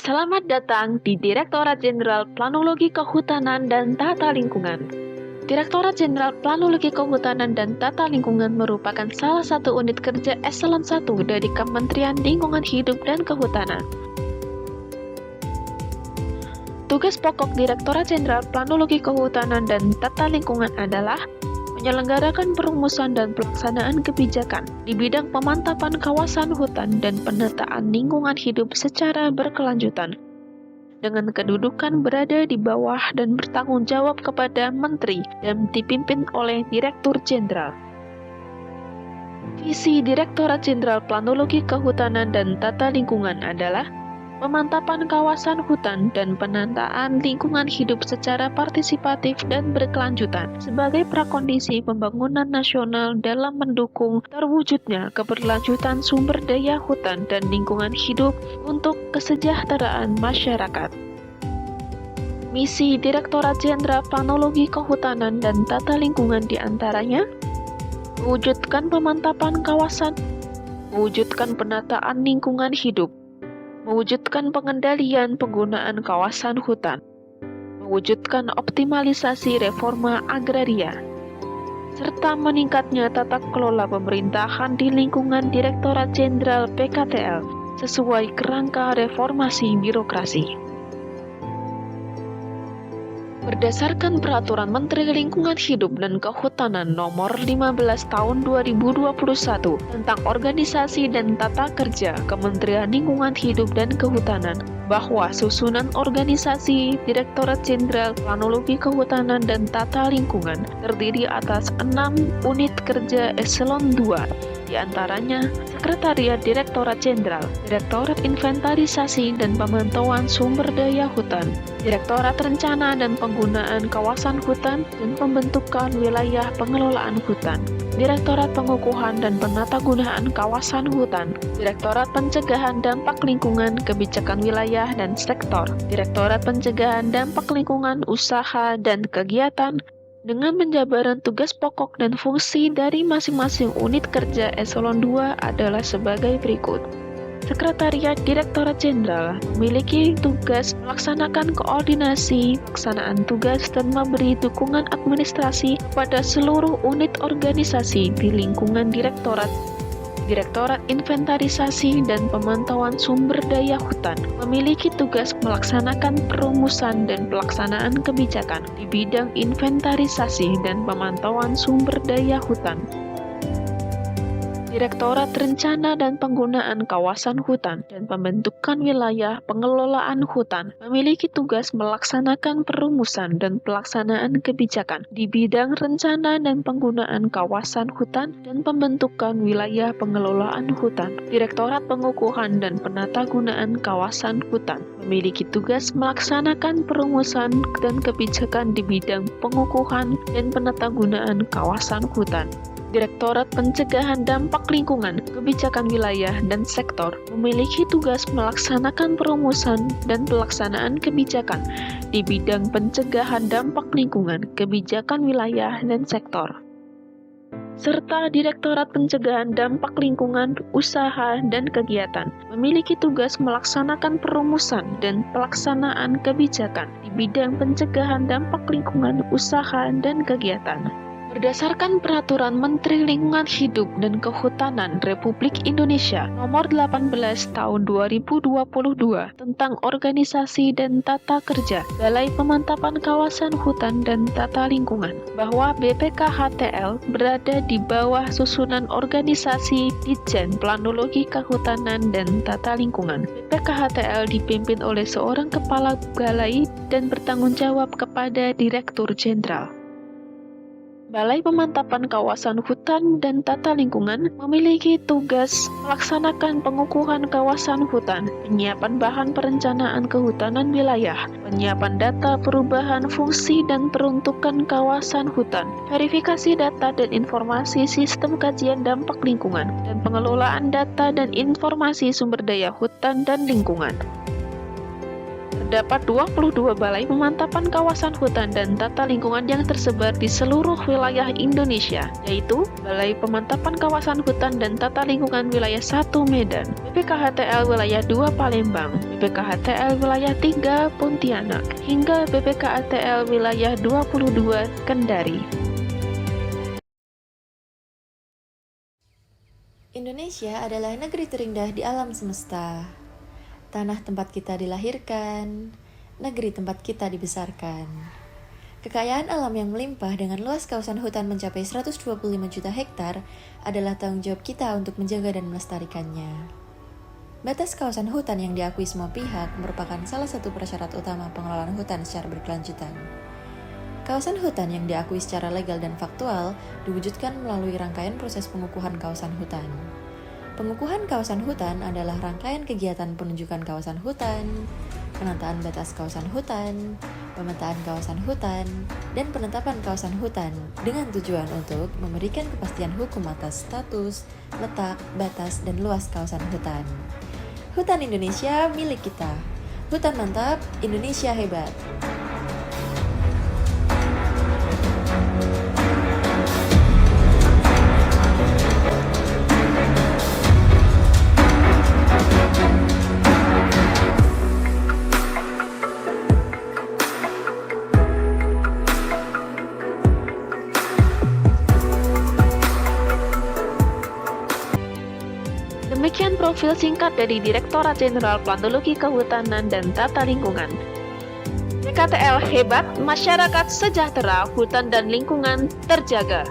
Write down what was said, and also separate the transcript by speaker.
Speaker 1: Selamat datang di Direktorat Jenderal Planologi Kehutanan dan Tata Lingkungan. Direktorat Jenderal Planologi Kehutanan dan Tata Lingkungan merupakan salah satu unit kerja eselon 1 dari Kementerian Lingkungan Hidup dan Kehutanan. Tugas pokok Direktorat Jenderal Planologi Kehutanan dan Tata Lingkungan adalah menyelenggarakan perumusan dan pelaksanaan kebijakan di bidang pemantapan kawasan hutan dan penataan lingkungan hidup secara berkelanjutan, dengan kedudukan berada di bawah dan bertanggung jawab kepada Menteri dan dipimpin oleh Direktur Jenderal. Visi Direktorat Jenderal Planologi Kehutanan dan Tata Lingkungan adalah pemantapan kawasan hutan dan penataan lingkungan hidup secara partisipatif dan berkelanjutan sebagai prakondisi pembangunan nasional dalam mendukung terwujudnya keberlanjutan sumber daya hutan dan lingkungan hidup untuk kesejahteraan masyarakat. Misi Direktorat Jenderal Planologi Kehutanan dan Tata Lingkungan diantaranya mewujudkan pemantapan kawasan, mewujudkan penataan lingkungan hidup, mewujudkan pengendalian penggunaan kawasan hutan, mewujudkan optimalisasi reforma agraria, serta meningkatnya tata kelola pemerintahan di lingkungan Direktorat Jenderal PKTL sesuai kerangka reformasi birokrasi. Berdasarkan Peraturan Menteri Lingkungan Hidup dan Kehutanan Nomor 15 Tahun 2021 tentang Organisasi dan Tata Kerja Kementerian Lingkungan Hidup dan Kehutanan, bahwa susunan organisasi Direktorat Jenderal Planologi Kehutanan dan Tata Lingkungan terdiri atas 6 unit kerja eselon 2, di antaranya Sekretariat Direktorat Jenderal, Direktorat Inventarisasi dan Pemantauan Sumber Daya Hutan, Direktorat Rencana dan Penggunaan Kawasan Hutan dan Pembentukan Wilayah Pengelolaan Hutan, Direktorat Pengukuhan dan Penatagunaan Kawasan Hutan, Direktorat Pencegahan Dampak Lingkungan Kebijakan Wilayah dan Sektor, Direktorat Pencegahan Dampak Lingkungan Usaha dan Kegiatan, dengan penjabaran tugas pokok dan fungsi dari masing-masing unit kerja eselon 2 adalah sebagai berikut. Sekretariat Direktorat Jenderal memiliki tugas melaksanakan koordinasi, pelaksanaan tugas, dan memberi dukungan administrasi pada seluruh unit organisasi di lingkungan Direktorat. Direktorat Inventarisasi dan Pemantauan Sumber Daya Hutan memiliki tugas melaksanakan perumusan dan pelaksanaan kebijakan di bidang inventarisasi dan pemantauan sumber daya hutan. Direktorat Rencana dan Penggunaan Kawasan Hutan dan Pembentukan Wilayah Pengelolaan Hutan memiliki tugas melaksanakan perumusan dan pelaksanaan kebijakan di bidang rencana dan penggunaan kawasan hutan dan pembentukan wilayah pengelolaan hutan. Direktorat Pengukuhan dan Penatagunaan Kawasan Hutan memiliki tugas melaksanakan perumusan dan kebijakan di bidang pengukuhan dan penatagunaan kawasan hutan. Direktorat Pencegahan Dampak Lingkungan, Kebijakan Wilayah dan Sektor memiliki tugas melaksanakan perumusan dan pelaksanaan kebijakan di bidang pencegahan dampak lingkungan, kebijakan wilayah dan sektor. Serta Direktorat Pencegahan Dampak Lingkungan, Usaha dan Kegiatan memiliki tugas melaksanakan perumusan dan pelaksanaan kebijakan di bidang pencegahan dampak lingkungan, usaha dan kegiatan. Berdasarkan Peraturan Menteri Lingkungan Hidup dan Kehutanan Republik Indonesia Nomor 18 Tahun 2022 tentang Organisasi dan Tata Kerja Balai Pemantapan Kawasan Hutan dan Tata Lingkungan, bahwa BPKHTL berada di bawah susunan organisasi Ditjen Planologi Kehutanan dan Tata Lingkungan. BPKHTL dipimpin oleh seorang kepala balai dan bertanggung jawab kepada Direktur Jenderal. Balai Pemantapan Kawasan Hutan dan Tata Lingkungan memiliki tugas melaksanakan pengukuhan kawasan hutan, penyiapan bahan perencanaan kehutanan wilayah, penyiapan data perubahan fungsi dan peruntukan kawasan hutan, verifikasi data dan informasi sistem kajian dampak lingkungan, dan pengelolaan data dan informasi sumber daya hutan dan lingkungan. Terdapat 22 balai pemantapan kawasan hutan dan tata lingkungan yang tersebar di seluruh wilayah Indonesia, yaitu Balai Pemantapan Kawasan Hutan dan Tata Lingkungan Wilayah 1 Medan, BPKHTL Wilayah 2 Palembang, BPKHTL Wilayah 3 Pontianak, hingga BPKHTL Wilayah 22 Kendari.
Speaker 2: Indonesia adalah negeri terindah di alam semesta. Tanah tempat kita dilahirkan, negeri tempat kita dibesarkan. Kekayaan alam yang melimpah dengan luas kawasan hutan mencapai 125 juta hektar adalah tanggung jawab kita untuk menjaga dan melestarikannya. Batas kawasan hutan yang diakui semua pihak merupakan salah satu prasyarat utama pengelolaan hutan secara berkelanjutan. Kawasan hutan yang diakui secara legal dan faktual diwujudkan melalui rangkaian proses pengukuhan kawasan hutan. Pengukuhan kawasan hutan adalah rangkaian kegiatan penunjukan kawasan hutan, penataan batas kawasan hutan, pemetaan kawasan hutan, dan penetapan kawasan hutan dengan tujuan untuk memberikan kepastian hukum atas status, letak, batas, dan luas kawasan hutan. Hutan Indonesia milik kita. Hutan mantap, Indonesia hebat.
Speaker 1: Demikian profil singkat dari Direktorat Jenderal Plantologi Kehutanan dan Tata Lingkungan. BKTL hebat, masyarakat sejahtera, hutan dan lingkungan terjaga.